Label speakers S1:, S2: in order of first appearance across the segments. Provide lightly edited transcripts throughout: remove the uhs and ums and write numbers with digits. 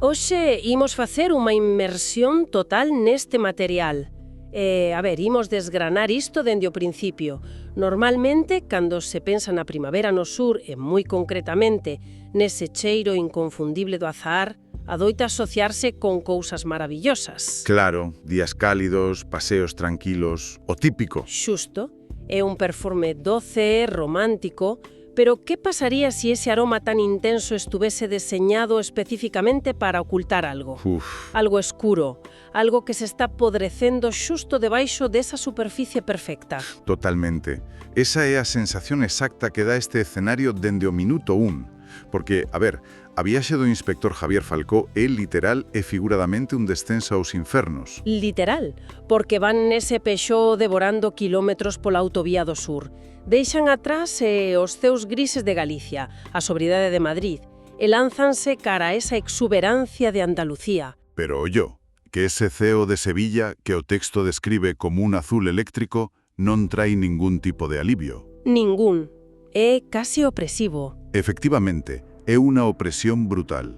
S1: Hoxe imos facer unha inmersión total neste material. Imos desgranar isto dende o principio. Normalmente, cando se pensa na primavera no sur, e moi concretamente nese cheiro inconfundible do azahar, adoita asociarse con cousas maravillosas.
S2: Claro, días cálidos, paseos tranquilos, o típico.
S1: Xusto, é un perfume doce, romántico, pero que pasaría se ese aroma tan intenso estuvese deseñado especificamente para ocultar algo? Algo escuro, algo que se está podrecendo xusto debaixo desa superficie perfecta.
S2: Totalmente. Esa é a sensación exacta que dá este escenario dende o minuto 1. Porque, a viaxe do inspector Javier Falcó é literal e figuradamente un descenso aos infernos.
S1: Literal, porque van nese Peugeot devorando quilómetros pola autovía do sur. Deixan atrás os ceus grises de Galicia, a sobriedade de Madrid, e lánzanse cara a esa exuberancia de Andalucía.
S2: Pero ollo, que ese ceo de Sevilla que o texto describe como un azul eléctrico non trae ningún tipo de alivio.
S1: Ningún. É casi opresivo.
S2: Efectivamente, é unha opresión brutal.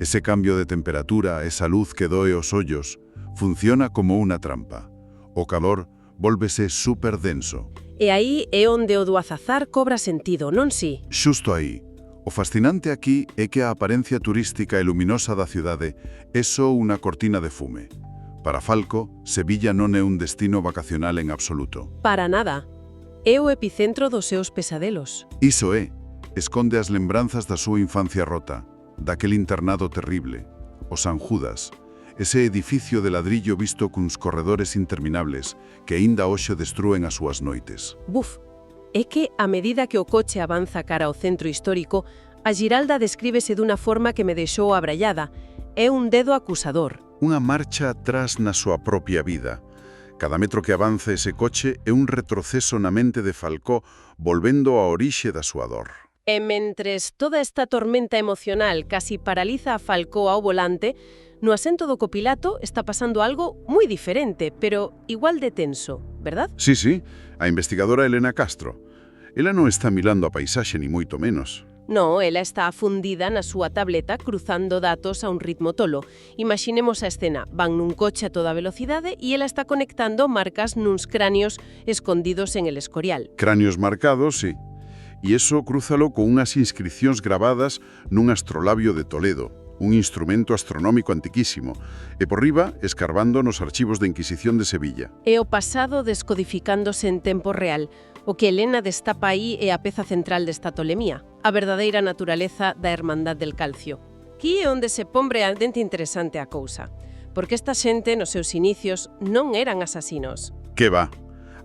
S2: Ese cambio de temperatura, esa luz que doe os ollos, funciona como unha trampa. O calor vólvese super denso.
S1: E aí é onde o do azahar cobra sentido, non si?
S2: Xusto aí. O fascinante aquí é que a aparencia turística e luminosa da cidade é só unha cortina de fume. Para Falco, Sevilla non é un destino vacacional en absoluto.
S1: Para nada. É o epicentro dos seus pesadelos.
S2: Iso é. Esconde as lembranzas da súa infancia rota, daquel internado terrible, o San Judas, ese edificio de ladrillo visto cuns corredores interminables que aínda hoxe destrúen as súas noites.
S1: Buf, é que a medida que o coche avanza cara ao centro histórico, a Giralda descríbese dunha forma que me deixou abrallada. É un dedo acusador.
S2: Unha marcha atrás na súa propia vida. Cada metro que avanza ese coche é un retroceso na mente de Falcó volvendo á orixe da súa dor.
S1: E mentres toda esta tormenta emocional casi paraliza a Falcó ao volante, no asento do copilato está pasando algo moi diferente, pero igual de tenso, verdad?
S2: Sí, a investigadora Elena Castro. Ela non está mirando a paisaxe ni moito menos.
S1: No, ela está afundida na súa tableta cruzando datos a un ritmo tolo. Imaxinemos a escena, van nun coche a toda velocidade e ela está conectando marcas nuns cráneos escondidos en el Escorial.
S2: Cráneos marcados, sí. E iso crúzalo con unhas inscripcións gravadas nun astrolabio de Toledo, un instrumento astronómico antiquísimo, e por riba escarbando nos archivos de Inquisición de Sevilla.
S1: É o pasado descodificándose en tempo real. O que Elena destapa aí é a peza central desta tolemía, a verdadeira naturaleza da Hermandad del Calcio. Aquí é onde se pon realmente interesante a cousa, porque esta xente nos seus inicios non eran asasinos.
S2: Que va?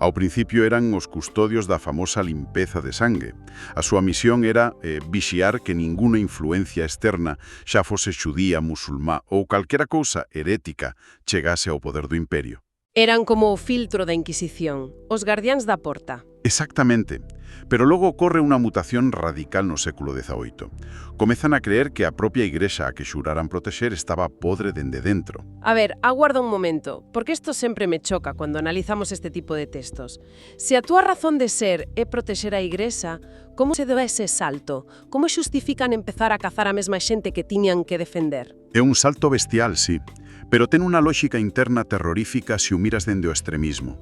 S2: Ao principio eran os custodios da famosa limpeza de sangue. A súa misión era vixiar que ninguna influencia externa, xa fose xudía, musulmá ou calquera cousa herética, chegase ao poder do imperio.
S1: Eran como o filtro da Inquisición, os guardiáns da porta.
S2: Exactamente. Pero logo ocorre unha mutación radical no século XVIII. Comezan a creer que a propia igrexa a que xuraran protexer estaba podre dende dentro.
S1: Aguarda un momento, porque isto sempre me choca cando analizamos este tipo de textos. Se a túa razón de ser é protexer a igrexa, como se deu ese salto? Como xustifican empezar a cazar a mesma xente que tiñan que defender?
S2: É un salto bestial, sí, pero ten unha lógica interna terrorífica se o miras dende o extremismo.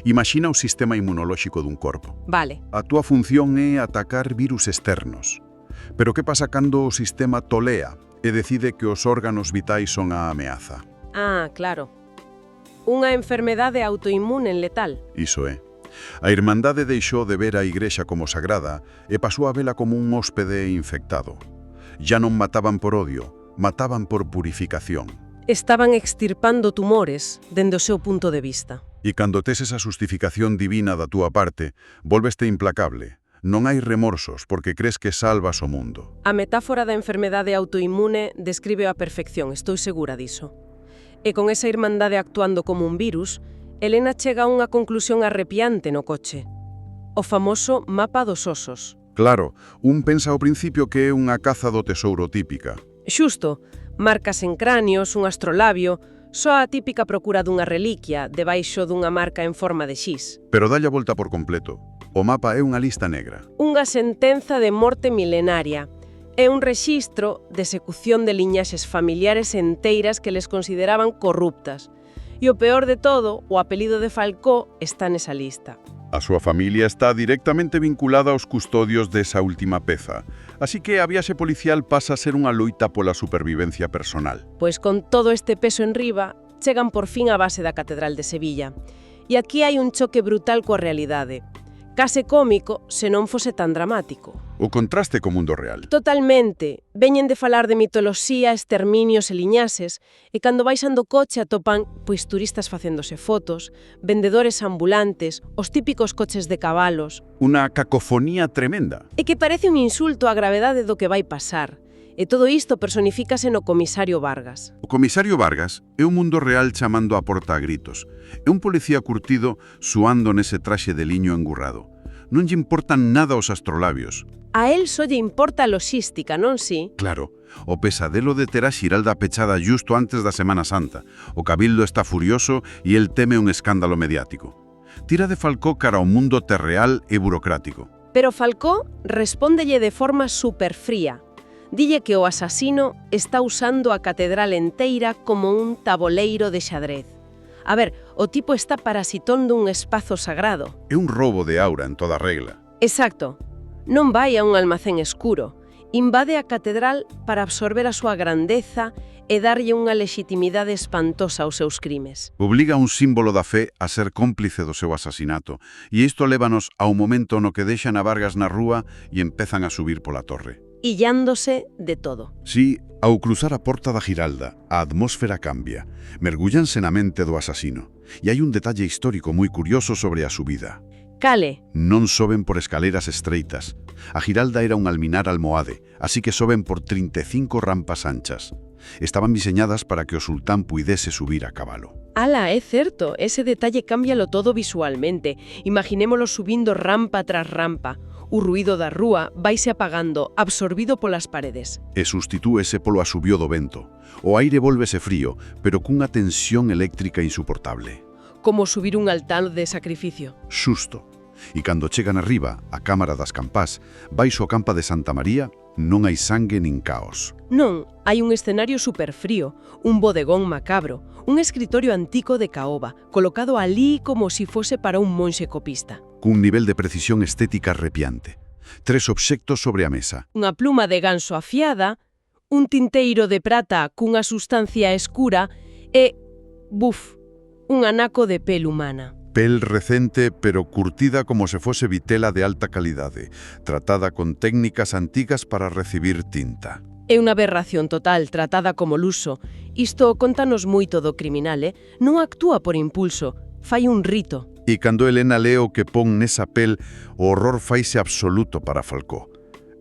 S2: Imagina o sistema inmunolóxico dun corpo.
S1: Vale.
S2: A túa función é atacar virus externos. Pero que pasa cando o sistema tolea e decide que os órganos vitais son a ameaza?
S1: Ah, claro. Unha enfermedade autoinmune letal.
S2: Iso é. A Irmandade deixou de ver a igrexa como sagrada e pasou a vela como un hóspede infectado. Ya non mataban por odio, mataban por purificación.
S1: Estaban extirpando tumores dende o seu punto de vista.
S2: E cando tes esa justificación divina da túa parte, volveste implacable. Non hai remorsos porque crees que salvas o mundo.
S1: A metáfora da enfermedade autoinmune describe a perfección, estou segura diso. E con esa irmandade actuando como un virus, Elena chega a unha conclusión arrepiante no coche. O famoso mapa dos osos.
S2: Claro, un pensa ao principio que é unha caza do tesouro típica.
S1: Xusto, marcas en cráneos, un astrolabio, só a típica procura dunha reliquia debaixo dunha marca en forma de X.
S2: Pero dalle a volta por completo. O mapa é unha lista negra.
S1: Unha sentenza de morte milenaria. É un rexistro de execución de liñaxes familiares enteiras que les consideraban corruptas. E o peor de todo, o apelido de Falcó está nesa lista.
S2: A súa familia está directamente vinculada aos custodios desa última peza, así que a viaxe policial pasa a ser unha loita pola supervivencia personal.
S1: Pois con todo este peso en riba, chegan por fin á base da Catedral de Sevilla. E aquí hai un choque brutal coa realidade. Case cómico se non fose tan dramático.
S2: O contraste co mundo real.
S1: Totalmente. Veñen de falar de mitoloxía, exterminios e liñases, e cando baixan do coche atopan turistas facéndose fotos, vendedores ambulantes, os típicos coches de cabalos.
S2: Unha cacofonía tremenda.
S1: E que parece un insulto á gravedade do que vai pasar. E todo isto personifícase no comisario Vargas.
S2: O comisario Vargas é un mundo real chamando a porta a gritos. É un policía curtido suando nese traxe de liño engurrado. Non lle importan nada os astrolabios.
S1: A él só lle importa a logística, non si?
S2: Claro, o pesadelo de ter a Xiralda pechada justo antes da Semana Santa. O cabildo está furioso e el teme un escándalo mediático. Tira de Falcó cara ao mundo terreal e burocrático.
S1: Pero Falcó respóndelle de forma superfría. Dille que o asasino está usando a catedral enteira como un taboleiro de xadrez. A ver, o tipo está parasitando un espazo sagrado.
S2: É un roubo de aura en toda regla.
S1: Exacto. Non vai a un almacén escuro. Invade a catedral para absorber a súa grandeza e darlle unha legitimidade espantosa aos seus crimes.
S2: Obliga a un símbolo da fe a ser cómplice do seu asasinato, e isto lévanos ao momento no que deixan a Vargas na rúa e empezan a subir pola torre.
S1: Illándose de todo.
S2: Si, ao cruzar a porta da Giralda, a atmósfera cambia. Mergullanse na mente do asasino. E hai un detalle histórico moi curioso sobre a subida.
S1: Cale.
S2: Non soben por escaleras estreitas. A Giralda era un alminar almohade, así que soben por 35 rampas anchas. Estaban diseñadas para que o sultán puidese subir a cabalo.
S1: Ala, é certo, ese detalle cámbialo todo visualmente. Imaginémolo subindo rampa tras rampa. O ruído da rúa vaise apagando, absorbido polas paredes.
S2: E sustitúese polo asubio do vento. O aire vólvese frío, pero cunha tensión eléctrica insuportable.
S1: Como subir un altar de sacrificio.
S2: Xusto. E cando chegan arriba, a Cámara das Campás, baixo a campa de Santa María, non hai sangue nin caos.
S1: Non, hai un escenario superfrío, un bodegón macabro, un escritorio antico de caoba, colocado alí como si fose para un monxe copista.
S2: Cun nivel de precisión estética arrepiante. 3 obxectos sobre a mesa.
S1: Unha pluma de ganso afiada, un tinteiro de prata cunha sustancia escura e, un anaco de pel humana.
S2: Pel recente, pero curtida como se fose vitela de alta calidade, tratada con técnicas antigas para recibir tinta.
S1: É unha aberración total, tratada como luxo. Isto contanos moito do criminal, Non actúa por impulso, fai un rito.
S2: E cando Helena lee o que pon nesa pel, o horror faise absoluto para Falcó.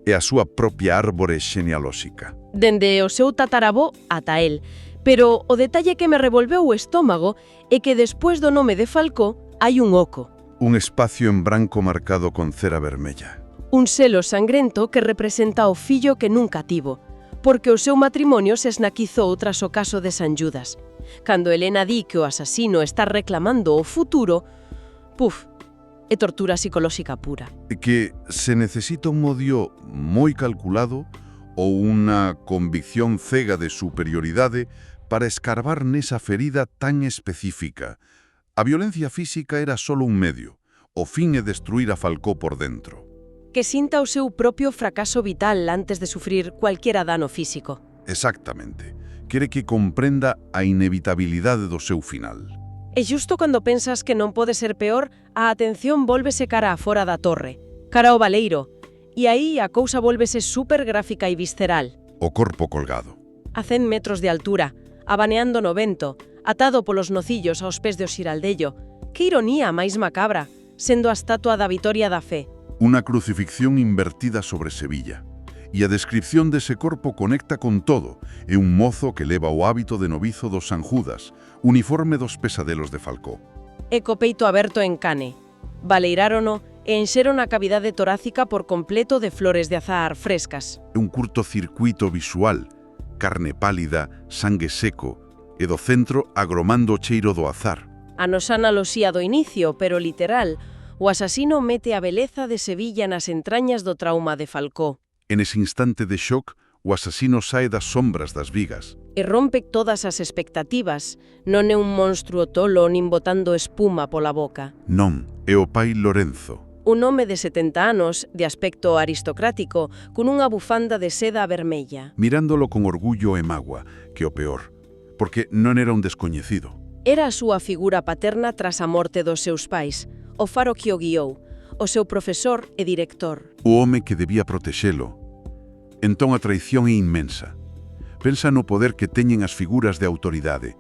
S2: É a súa propia árbore xenealóxica.
S1: Dende o seu tataravó ata el. Pero o detalle que me revolveu o estómago é que despois do nome de Falcó hai un oco.
S2: Un espacio en branco marcado con cera vermella.
S1: Un selo sangrento que representa o fillo que nunca tivo, porque o seu matrimonio se esnaquizou tras o caso de San Judas. Cando Helena di que o asasino está reclamando o futuro, é tortura psicolóxica pura.
S2: Que se necesita un odio moi calculado ou unha convicción cega de superioridade para escarbar nesa ferida tan específica. A violencia física era solo un medio. O fin é destruir a Falcó por dentro.
S1: Que sinta o seu propio fracaso vital antes de sufrir cualquiera dano físico.
S2: Exactamente. Quere que comprenda a inevitabilidade do seu final.
S1: E xusto cando pensas que non pode ser peor, a atención vólvese cara a fora da torre, cara ao baleiro, e aí a cousa vólvese supergráfica e visceral.
S2: O corpo colgado.
S1: A 100 metros de altura, abaneando no vento, atado polos nocillos aos pés do xiraldello. Que ironía máis macabra, sendo a estatua da Vitoria da Fe.
S2: Unha crucifixión invertida sobre Sevilla. E a descripción dese corpo conecta con todo. É un mozo que leva o hábito de novizo dos San Judas, uniforme dos pesadelos de Falcó.
S1: E co peito aberto en cane. Baleirárono e enxeron a cavidade torácica por completo de flores de azahar frescas.
S2: É un curtocircuito visual, carne pálida, sangue seco, e do centro agromando o cheiro do azar.
S1: A nos analoxía do inicio, pero literal, o asasino mete a beleza de Sevilla nas entrañas do trauma de Falcó.
S2: En ese instante de shock, o asasino sae das sombras das vigas.
S1: E rompe todas as expectativas. Non é un monstruo tolo nin botando espuma pola boca.
S2: Non, é o pai Lorenzo.
S1: Un home de 70 anos, de aspecto aristocrático, con unha bufanda de seda vermella.
S2: Mirándolo con orgullo e mágoa, que o peor, porque non era un descoñecido.
S1: Era a súa figura paterna tras a morte dos seus pais, o faro que o guiou, o seu profesor e director.
S2: O home que debía protexelo. Entón a traición é inmensa. Pensa no poder que teñen as figuras de autoridade.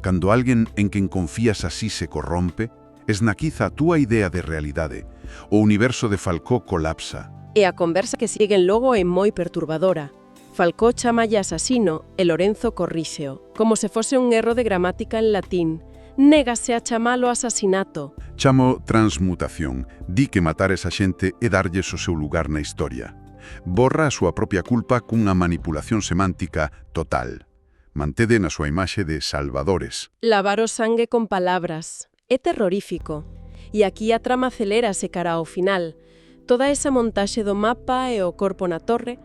S2: Cando alguén en quen confías así se corrompe, esnaquiza a túa idea de realidade. O universo de Falcó colapsa.
S1: E a conversa que siguen logo é moi perturbadora. Falcó chamalle asasino e Lorenzo corríxeo, como se fose un erro de gramática en latín. Négase a chamalo asasinato.
S2: Chamo transmutación. Di que matar esa xente é darlles o seu lugar na historia. Borra a súa propia culpa cunha manipulación semántica total. Mantede na súa imaxe de salvadores.
S1: Lavar o sangue con palabras. É terrorífico. E aquí a trama acelérase cara ao final. Toda esa montaxe do mapa e o corpo na torre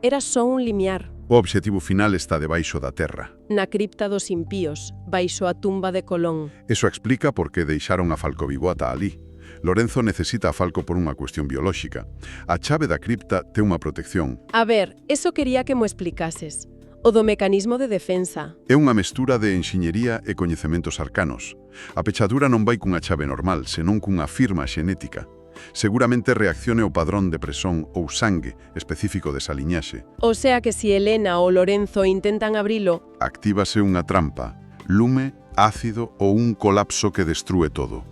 S1: era só un limiar.
S2: O obxectivo final está debaixo da terra.
S1: Na cripta dos impíos, baixo a tumba de Colón.
S2: Eso explica por que deixaron a Falco vivo ata alí. Lorenzo necesita a Falco por unha cuestión biolóxica. A chave da cripta ten unha protección.
S1: A ver, eso quería que mo explicases. O do mecanismo de defensa.
S2: É unha mestura de enxeñería e coñecementos arcanos. A pechadura non vai cunha chave normal, senón cunha firma xenética. Seguramente reaccione ao padrón de presón ou sangue específico desa liñaxe.
S1: O sea que si Elena ou Lorenzo intentan abrilo,
S2: Actívase unha trampa, lume, ácido ou un colapso que destrúe todo.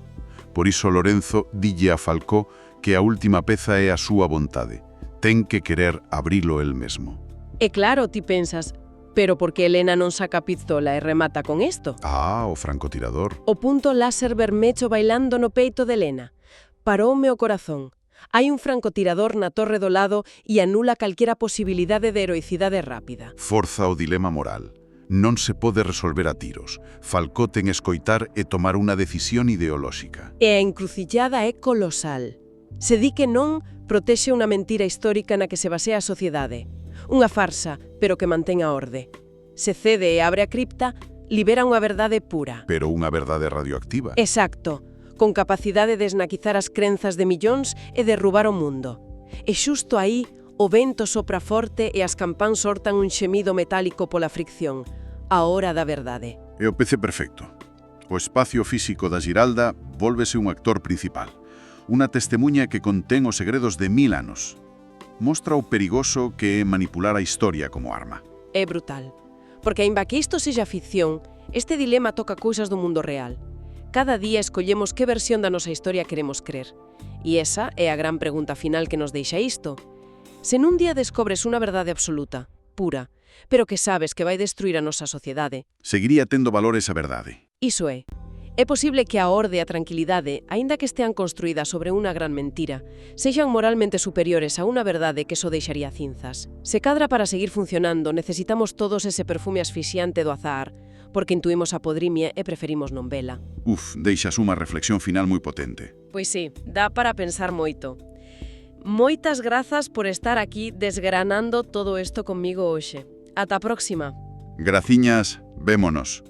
S2: Por iso Lorenzo dille a Falcó que a última peza é a súa vontade. Ten que querer abrilo el mesmo.
S1: é claro, ti pensas, pero por que Elena non saca a pistola e remata con isto?
S2: Ah, o francotirador.
S1: O punto láser vermecho bailando no peito de Elena. Paroume o corazón. Hai un francotirador na torre do lado e anula calquera posibilidade de heroicidade rápida.
S2: Forza o dilema moral. Non se pode resolver a tiros. Falcó ten escoitar e tomar unha decisión ideolóxica.
S1: E a encrucillada é colosal. Se di que non, protexe unha mentira histórica na que se basea a sociedade. Unha farsa, pero que mantén a orde. Se cede e abre a cripta, libera unha verdade pura.
S2: Pero unha verdade radioactiva.
S1: Exacto, con capacidade de esnaquizar as crenzas de millóns e derrubar o mundo. E xusto aí, o vento sopra forte e as campáns sortan un xemido metálico pola fricción. A hora da verdade.
S2: É o PC perfecto. O espacio físico da Giralda vólvese un actor principal. Unha testemunha que contén os segredos de 1000 anos. Mostra o perigoso que é manipular a historia como arma.
S1: É brutal. Porque aínda que isto sexa ficción, este dilema toca cousas do mundo real. Cada día escollemos que versión da nosa historia queremos crer. E esa é a gran pregunta final que nos deixa isto. Se nun día descobres unha verdade absoluta, pura, pero que sabes que vai destruir a nosa sociedade,
S2: Seguiría tendo valor esa verdade.
S1: iso é. É posible que a orde e a tranquilidade, aínda que estean construídas sobre unha gran mentira, sexan moralmente superiores a unha verdade que só deixaría cinzas. Se cadra para seguir funcionando, necesitamos todos ese perfume asfixiante do azahar, porque intuimos a podrimia e preferimos non vela.
S2: Deixas unha reflexión final moi potente.
S1: Pois sí, dá para pensar moito. Moitas grazas por estar aquí desgranando todo isto comigo hoxe. Ata a próxima.
S2: Graciñas, vémonos.